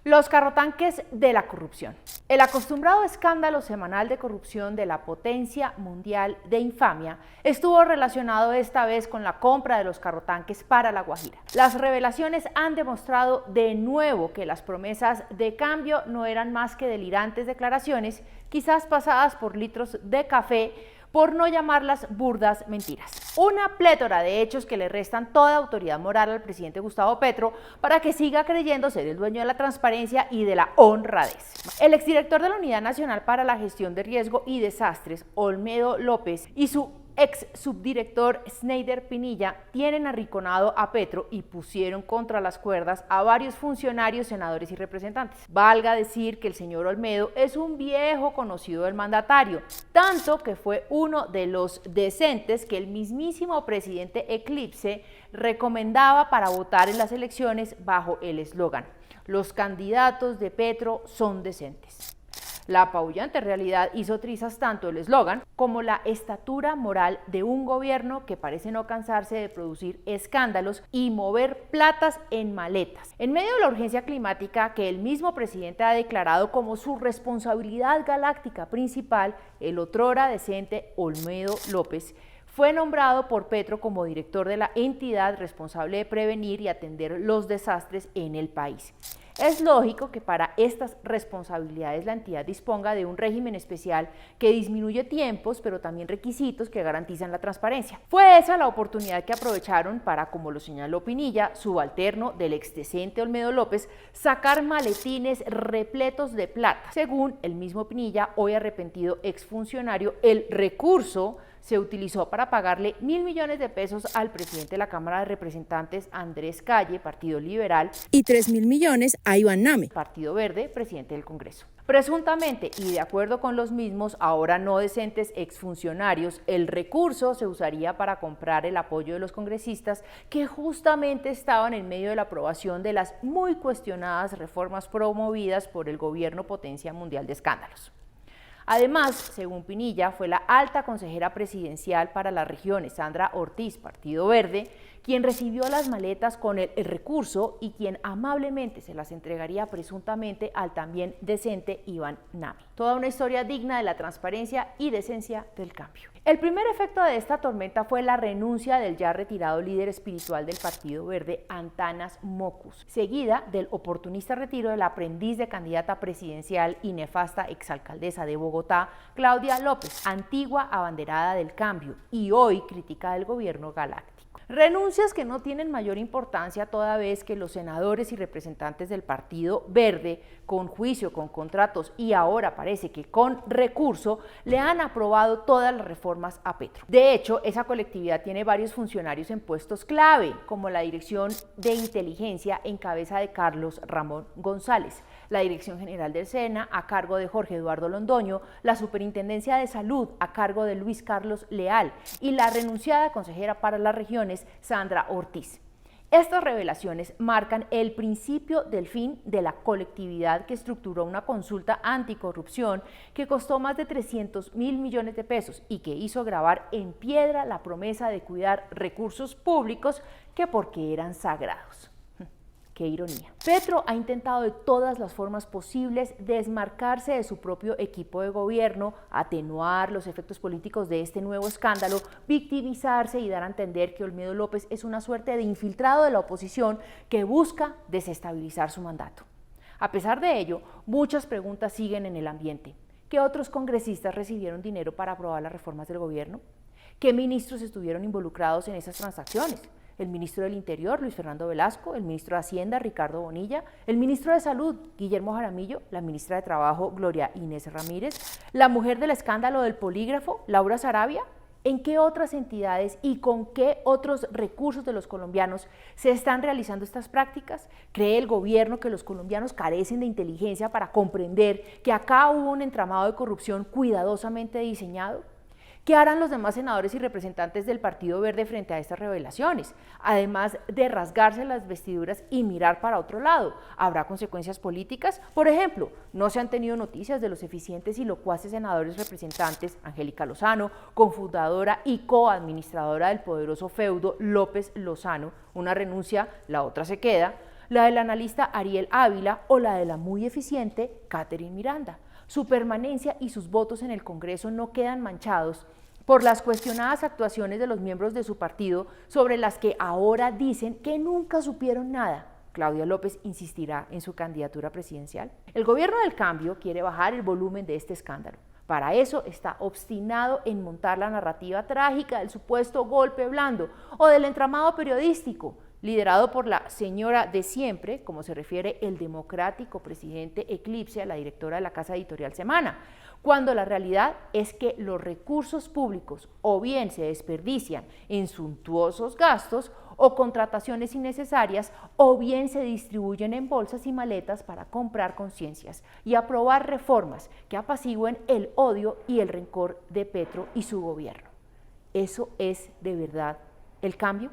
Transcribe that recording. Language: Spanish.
Los carrotanques de la corrupción. El acostumbrado escándalo semanal de corrupción de la potencia mundial de infamia estuvo relacionado esta vez con la compra de los carrotanques para La Guajira. Las revelaciones han demostrado de nuevo que las promesas de cambio no eran más que delirantes declaraciones, quizás pasadas por litros de café, por no llamarlas burdas mentiras. Una plétora de hechos que le restan toda autoridad moral al presidente Gustavo Petro para que siga creyendo ser el dueño de la transparencia y de la honradez. El exdirector de la Unidad Nacional para la Gestión de Riesgo y Desastres, Olmedo López, y su ex subdirector Sneider Pinilla tienen arrinconado a Petro y pusieron contra las cuerdas a varios funcionarios, senadores y representantes. Valga decir que el señor Olmedo es un viejo conocido del mandatario, tanto que fue uno de los decentes que el mismísimo presidente Eclipse recomendaba para votar en las elecciones bajo el eslogan: los candidatos de Petro son decentes. La apabullante realidad hizo trizas tanto el eslogan como la estatura moral de un gobierno que parece no cansarse de producir escándalos y mover platas en maletas. En medio de la urgencia climática que el mismo presidente ha declarado como su responsabilidad galáctica principal, el otrora decente Olmedo López fue nombrado por Petro como director de la entidad responsable de prevenir y atender los desastres en el país. Es lógico que para estas responsabilidades la entidad disponga de un régimen especial que disminuye tiempos, pero también requisitos que garantizan la transparencia. Fue esa la oportunidad que aprovecharon para, como lo señaló Pinilla, subalterno del exdecente Olmedo López, sacar maletines repletos de plata. Según el mismo Pinilla, hoy arrepentido exfuncionario, el recurso se utilizó para pagarle 1.000 millones de pesos al presidente de la Cámara de Representantes, Andrés Calle, Partido Liberal, y 3.000 millones a Iván Name, Partido Verde, presidente del Congreso. Presuntamente, y de acuerdo con los mismos, ahora no decentes exfuncionarios, el recurso se usaría para comprar el apoyo de los congresistas que justamente estaban en medio de la aprobación de las muy cuestionadas reformas promovidas por el gobierno potencia mundial de escándalos. Además, según Pinilla, fue la alta consejera presidencial para las regiones, Sandra Ortiz, Partido Verde, quien recibió las maletas con el recurso y quien amablemente se las entregaría presuntamente al también decente Iván Name. Toda una historia digna de la transparencia y decencia del cambio. El primer efecto de esta tormenta fue la renuncia del ya retirado líder espiritual del Partido Verde, Antanas Mockus, seguida del oportunista retiro de la aprendiz de candidata presidencial y nefasta exalcaldesa de Bogotá, Claudia López, antigua abanderada del cambio y hoy crítica del gobierno galáctico. Renuncias que no tienen mayor importancia toda vez que los senadores y representantes del Partido Verde, con juicio, con contratos y ahora parece que con recurso, le han aprobado todas las reformas a Petro. De hecho, esa colectividad tiene varios funcionarios en puestos clave, como la Dirección de Inteligencia en cabeza de Carlos Ramón González, la Dirección General del SENA a cargo de Jorge Eduardo Londoño, la Superintendencia de Salud a cargo de Luis Carlos Leal y la renunciada consejera para las regiones, Sandra Ortiz. Estas revelaciones marcan el principio del fin de la colectividad que estructuró una consulta anticorrupción que costó más de 300.000 millones de pesos y que hizo grabar en piedra la promesa de cuidar recursos públicos que porque eran sagrados. ¡Qué ironía! Petro ha intentado de todas las formas posibles desmarcarse de su propio equipo de gobierno, atenuar los efectos políticos de este nuevo escándalo, victimizarse y dar a entender que Olmedo López es una suerte de infiltrado de la oposición que busca desestabilizar su mandato. A pesar de ello, muchas preguntas siguen en el ambiente. ¿Qué otros congresistas recibieron dinero para aprobar las reformas del gobierno? ¿Qué ministros estuvieron involucrados en esas transacciones? El ministro del Interior, Luis Fernando Velasco, el ministro de Hacienda, Ricardo Bonilla, el ministro de Salud, Guillermo Jaramillo, la ministra de Trabajo, Gloria Inés Ramírez, la mujer del escándalo del polígrafo, Laura Sarabia. ¿En qué otras entidades y con qué otros recursos de los colombianos se están realizando estas prácticas? ¿Cree el gobierno que los colombianos carecen de inteligencia para comprender que acá hubo un entramado de corrupción cuidadosamente diseñado? ¿Qué harán los demás senadores y representantes del Partido Verde frente a estas revelaciones? Además de rasgarse las vestiduras y mirar para otro lado, ¿habrá consecuencias políticas? Por ejemplo, no se han tenido noticias de los eficientes y locuaces senadores representantes Angélica Lozano, cofundadora y coadministradora del poderoso feudo López Lozano, una renuncia, la otra se queda, la del analista Ariel Ávila o la de la muy eficiente Catherine Miranda. Su permanencia y sus votos en el Congreso no quedan manchados por las cuestionadas actuaciones de los miembros de su partido sobre las que ahora dicen que nunca supieron nada. Claudia López insistirá en su candidatura presidencial. El gobierno del cambio quiere bajar el volumen de este escándalo. Para eso está obstinado en montar la narrativa trágica del supuesto golpe blando o del entramado periodístico, liderado por la señora de siempre, como se refiere el democrático presidente Eclipse a la directora de la casa editorial Semana, cuando la realidad es que los recursos públicos o bien se desperdician en suntuosos gastos o contrataciones innecesarias, o bien se distribuyen en bolsas y maletas para comprar conciencias y aprobar reformas que apacigüen el odio y el rencor de Petro y su gobierno. ¿Eso es de verdad el cambio?